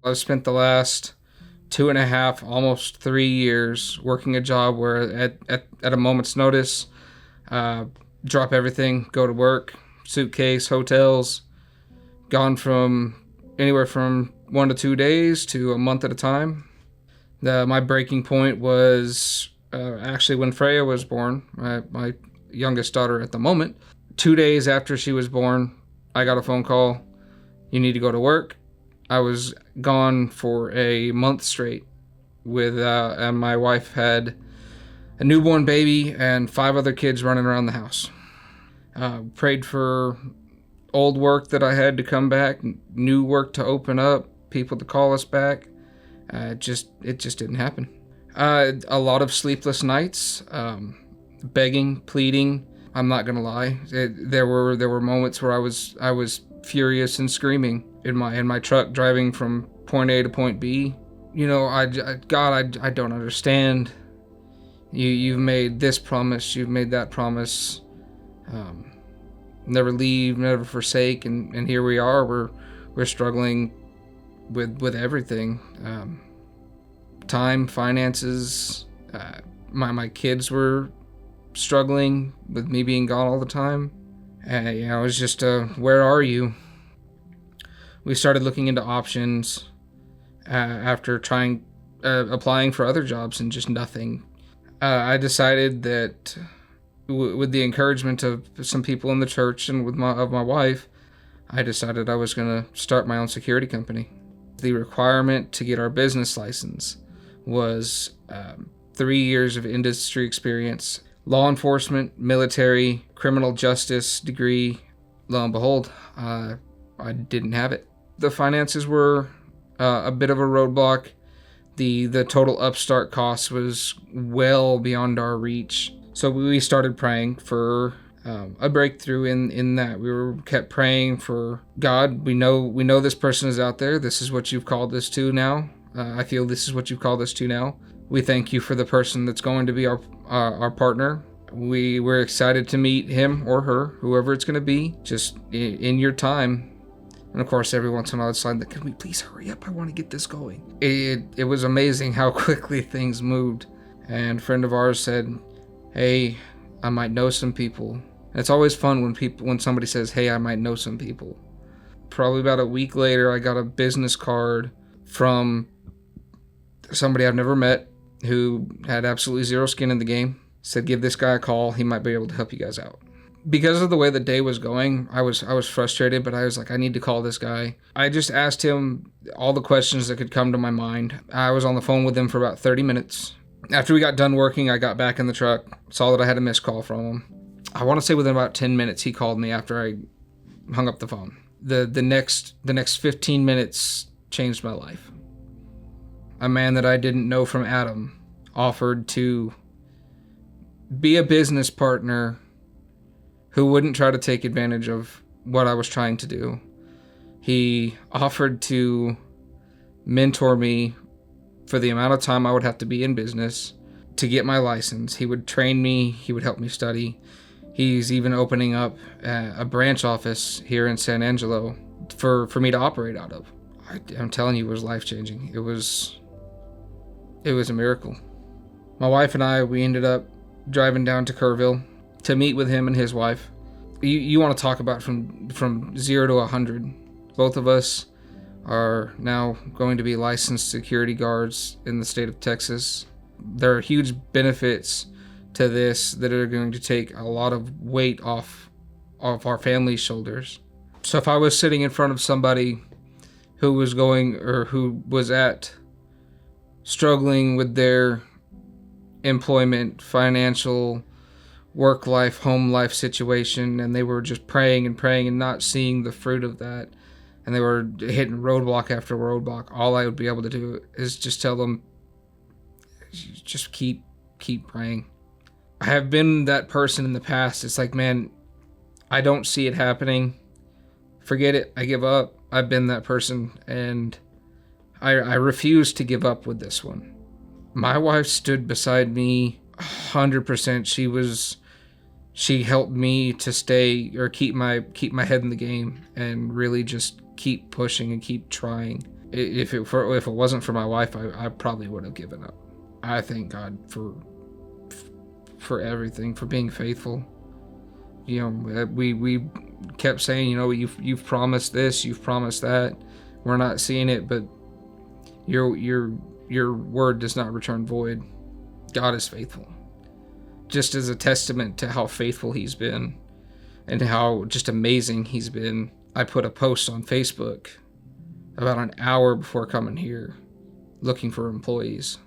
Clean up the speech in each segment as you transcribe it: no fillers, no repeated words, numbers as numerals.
I've spent the last 2.5, almost 3 years working a job where at a moment's notice, uh, drop everything, go to work, suitcase, hotels, gone from anywhere from 1 to 2 days to a month at a time. My breaking point was actually when Freya was born, my youngest daughter at the moment. 2 days after she was born, I got a phone call. You need to go to work. I was gone for a month straight and my wife had a newborn baby and 5 other kids running around the house. Prayed for old work that I had to come back, new work to open up, people to call us back. It just didn't happen. A lot of sleepless nights, begging, pleading. I'm not gonna lie. There were moments where I was furious and screaming in my truck driving from point A to point B. God, I don't understand. You've made this promise, you've made that promise. Never leave, never forsake, and here we are. We're struggling with everything. Time, finances. My kids were struggling with me being gone all the time. It was just where are you? We started looking into options after trying applying for other jobs and just nothing. I decided that with the encouragement of some people in the church and with my wife, I decided I was going to start my own security company. The requirement to get our business license was 3 years of industry experience, law enforcement, military, criminal justice degree. Lo and behold, I didn't have it. The finances were a bit of a roadblock. The total upstart cost was well beyond our reach. So we started praying for a breakthrough in that. Kept praying for God. We know this person is out there. This is what you've called us to now. I feel this is what you've called us to now. We thank you for the person that's going to be our partner. We're excited to meet him or her, whoever it's going to be, just in your time. And of course, every once in a while it's like, can we please hurry up? I want to get this going. It was amazing how quickly things moved. And a friend of ours said, hey, I might know some people. And it's always fun when somebody says, hey, I might know some people. Probably about a week later, I got a business card from somebody I've never met who had absolutely zero skin in the game. Said, give this guy a call. He might be able to help you guys out. Because of the way the day was going, I was frustrated, but I was like, I need to call this guy. I just asked him all the questions that could come to my mind. I was on the phone with him for about 30 minutes. After we got done working, I got back in the truck, saw that I had a missed call from him. I want to say within about 10 minutes, he called me after I hung up the phone. The next 15 minutes changed my life. A man that I didn't know from Adam offered to be a business partner who wouldn't try to take advantage of what I was trying to do. He offered to mentor me for the amount of time I would have to be in business to get my license. He would train me. He would help me study. He's even opening up a branch office here in San Angelo for me to operate out of. I'm telling you, it was life-changing. It was a miracle. My wife and I, we ended up driving down to Kerrville to meet with him and his wife. You want to talk about from 0 to 100. Both of us are now going to be licensed security guards in the state of Texas. There are huge benefits to this that are going to take a lot of weight off our family's shoulders. So if I was sitting in front of somebody who was struggling with their employment, financial, work life, home life situation, and they were just praying and not seeing the fruit of that, and they were hitting roadblock after roadblock, all I would be able to do is just tell them, just keep praying. I have been that person in the past. It's like, man, I don't see it happening. Forget it. I give up. I've been that person, and I refuse to give up with this one. My wife stood beside me 100%. She helped me to stay or keep my head in the game and really just keep pushing and keep trying. If it wasn't for my wife, I probably would have given up. I thank God for everything, for being faithful. We kept saying, you've promised this, you've promised that. We're not seeing it, but your word does not return void. God is faithful. Just as a testament to how faithful he's been and how just amazing he's been, I put a post on Facebook about an hour before coming here looking for employees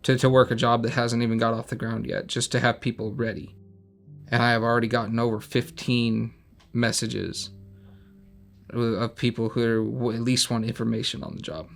to work a job that hasn't even got off the ground yet, just to have people ready. And I have already gotten over 15 messages of people who at least want information on the job.